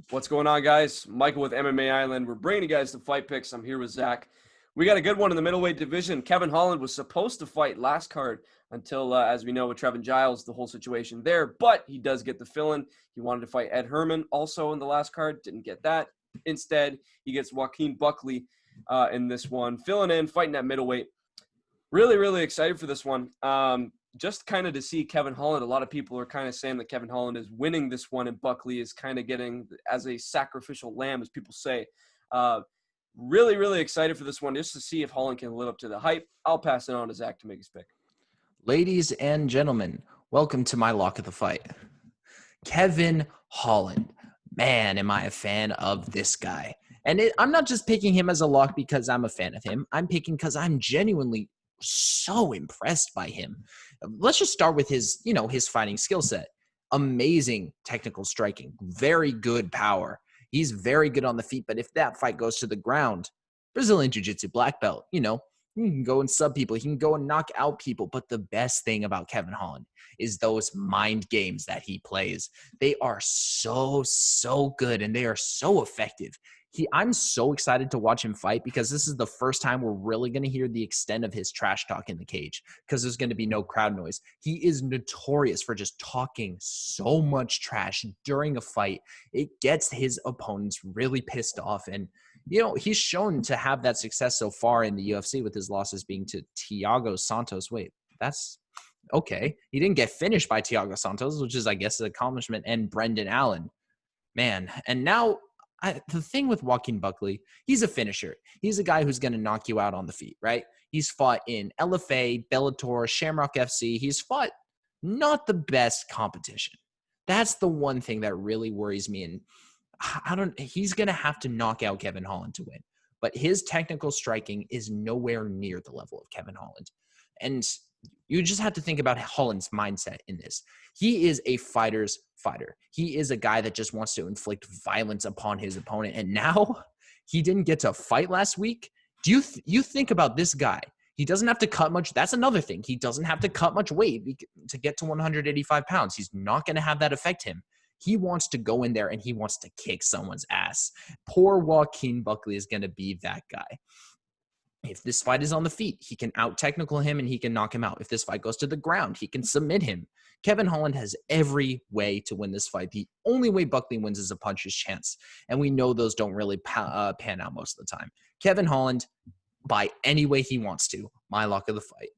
What's going on, guys? Michael with MMA Island. We're bringing you guys the fight picks. I'm here with Zach. We got a good one in the middleweight division. Kevin Holland was supposed to fight last card until, as we know, with Trevin Giles, the whole situation there. But he does get the fill-in. He wanted to fight Ed Herman also in the last card. Didn't get that. Instead, he gets Joaquin Buckley in this one. Filling in, fighting at middleweight. Really, really excited for this one. Just kind of to see Kevin Holland. A lot of people are kind of saying that Kevin Holland is winning this one and Buckley is kind of getting as a sacrificial lamb, as people say. Really, really excited for this one just to see if Holland can live up to the hype. I'll pass it on to Zach to make his pick. Ladies and gentlemen, welcome to my lock of the fight. Kevin Holland. Man, am I a fan of this guy. And I'm not just picking him as a lock because I'm a fan of him. I'm picking because I'm genuinely so impressed by him. Let's just start with his fighting skill set. Amazing technical striking, very good power. He's very good on the feet, but if that fight goes to the ground, Brazilian Jiu-Jitsu black belt, he can go and sub people. He can go and knock out people. But the best thing about Kevin Holland is those mind games that he plays. They are so good, and they are so effective. I'm so excited to watch him fight because this is the first time we're really going to hear the extent of his trash talk in the cage because there's going to be no crowd noise. He is notorious for just talking so much trash during a fight. It gets his opponents really pissed off. And, he's shown to have that success so far in the UFC with his losses being to Thiago Santos. Wait, that's okay. He didn't get finished by Thiago Santos, which is, I guess, an accomplishment, and Brendan Allen. Man, and now the thing with Joaquin Buckley, he's a finisher. He's a guy who's going to knock you out on the feet, right? He's fought in LFA, Bellator, Shamrock FC. He's fought not the best competition. That's the one thing that really worries me. And he's going to have to knock out Kevin Holland to win. But his technical striking is nowhere near the level of Kevin Holland. And you just have to think about Holland's mindset in this. He is a fighter's fighter. He is a guy that just wants to inflict violence upon his opponent. And now he didn't get to fight last week. Do you think about this guy? He doesn't have to cut much. That's another thing. He doesn't have to cut much weight to get to 185 pounds. He's not going to have that affect him. He wants to go in there and he wants to kick someone's ass. Poor Joaquin Buckley is going to be that guy. If this fight is on the feet, he can out-technical him and he can knock him out. If this fight goes to the ground, he can submit him. Kevin Holland has every way to win this fight. The only way Buckley wins is a puncher's chance. And we know those don't really pan out most of the time. Kevin Holland, by any way he wants to, my lock of the fight.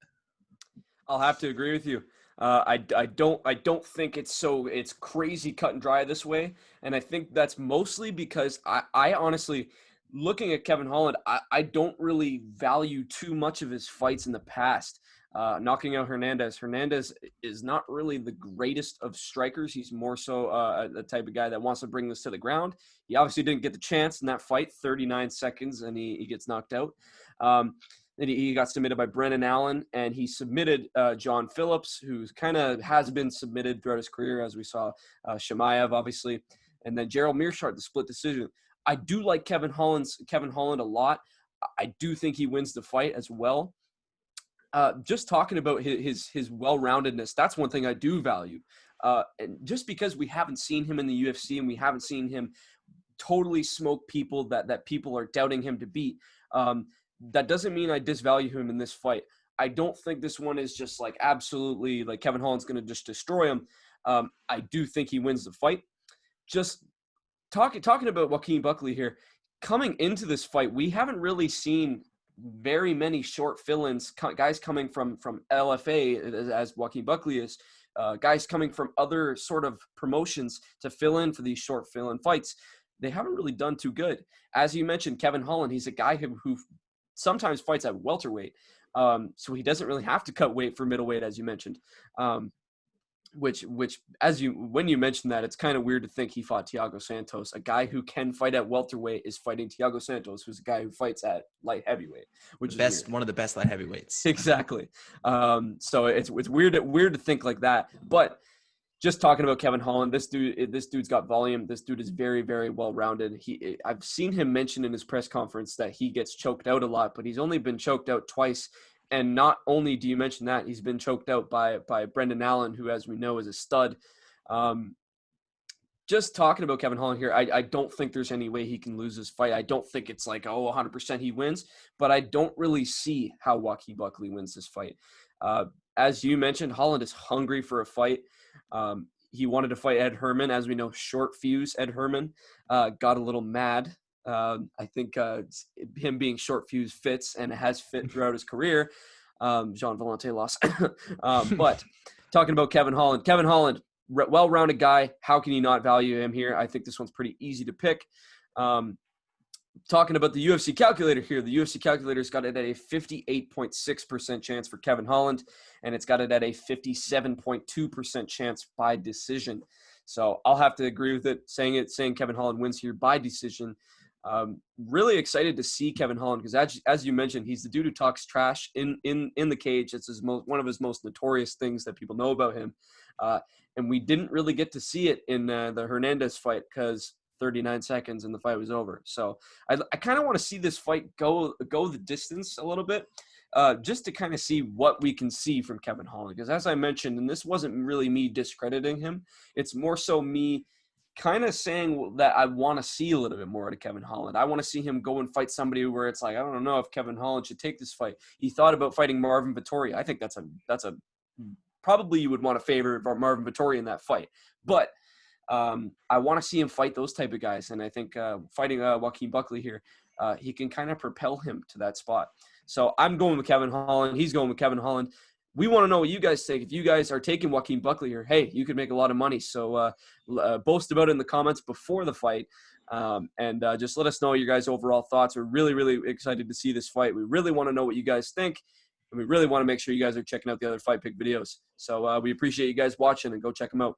I'll have to agree with you. I don't think it's crazy cut and dry this way. And I think that's mostly because I honestly – looking at Kevin Holland, I don't really value too much of his fights in the past. Knocking out Hernandez. Hernandez is not really the greatest of strikers. He's more so the type of guy that wants to bring this to the ground. He obviously didn't get the chance in that fight, 39 seconds, and he gets knocked out. And he got submitted by Brendan Allen, and he submitted John Phillips, who kind of has been submitted throughout his career, as we saw Shemaev, obviously. And then Gerald Mearshart, the split decision. I do like Kevin Holland a lot. I do think he wins the fight as well. Just talking about his well-roundedness, that's one thing I do value. And just because we haven't seen him in the UFC and we haven't seen him totally smoke people that people are doubting him to beat, that doesn't mean I disvalue him in this fight. I don't think this one is just like absolutely like Kevin Holland's going to just destroy him. I do think he wins the fight. Just Talking about Joaquin Buckley here, coming into this fight, we haven't really seen very many short fill-ins, guys coming from LFA, as Joaquin Buckley is, guys coming from other sort of promotions to fill in for these short fill-in fights. They haven't really done too good. As you mentioned, Kevin Holland, he's a guy who sometimes fights at welterweight, so he doesn't really have to cut weight for middleweight, as you mentioned. Which when you mentioned that, it's kind of weird to think he fought Thiago Santos. A guy who can fight at welterweight is fighting Thiago Santos, who's a guy who fights at light heavyweight, which is one of the best light heavyweights. Exactly. So it's weird to think like that. But just talking about Kevin Holland, this dude's got volume. This dude is very, very well-rounded. I've seen him mention in his press conference that he gets choked out a lot, but he's only been choked out twice. And not only do you mention that, he's been choked out by Brendan Allen, who, as we know, is a stud. just talking about Kevin Holland here, I don't think there's any way he can lose this fight. I don't think it's like, oh, 100% he wins, but I don't really see how Joaquin Buckley wins this fight. As you mentioned, Holland is hungry for a fight. He wanted to fight Ed Herman. As we know, short fuse Ed Herman got a little mad. I think him being short fuse fits and has fit throughout his career. Jean Valente lost. But talking about Kevin Holland, well-rounded guy. How can you not value him here? I think this one's pretty easy to pick. Talking about the UFC calculator here, the UFC calculator's got it at a 58.6% chance for Kevin Holland, and it's got it at a 57.2% chance by decision. So I'll have to agree with it, saying Kevin Holland wins here by decision. Really excited to see Kevin Holland because, as you mentioned, he's the dude who talks trash in the cage. It's one of his most notorious things that people know about him. And we didn't really get to see it in the Hernandez fight because 39 seconds and the fight was over. So I kind of want to see this fight go the distance a little bit, just to kind of see what we can see from Kevin Holland. Because as I mentioned, and this wasn't really me discrediting him, it's more so me kind of saying that I want to see a little bit more out of Kevin Holland. I want to see him go and fight somebody where it's like, I don't know if Kevin Holland should take this fight. He thought about fighting Marvin Vettori. I think that's a probably you would want to favor Marvin Vettori in that fight. But I want to see him fight those type of guys. And I think fighting Joaquin Buckley here, he can kind of propel him to that spot. So I'm going with Kevin Holland. He's going with Kevin Holland. We want to know what you guys think. If you guys are taking Joaquin Buckley here, hey, you could make a lot of money. So boast about it in the comments before the fight. And just let us know your guys' overall thoughts. We're really, really excited to see this fight. We really want to know what you guys think. And we really want to make sure you guys are checking out the other Fight Pick videos. So we appreciate you guys watching, and go check them out.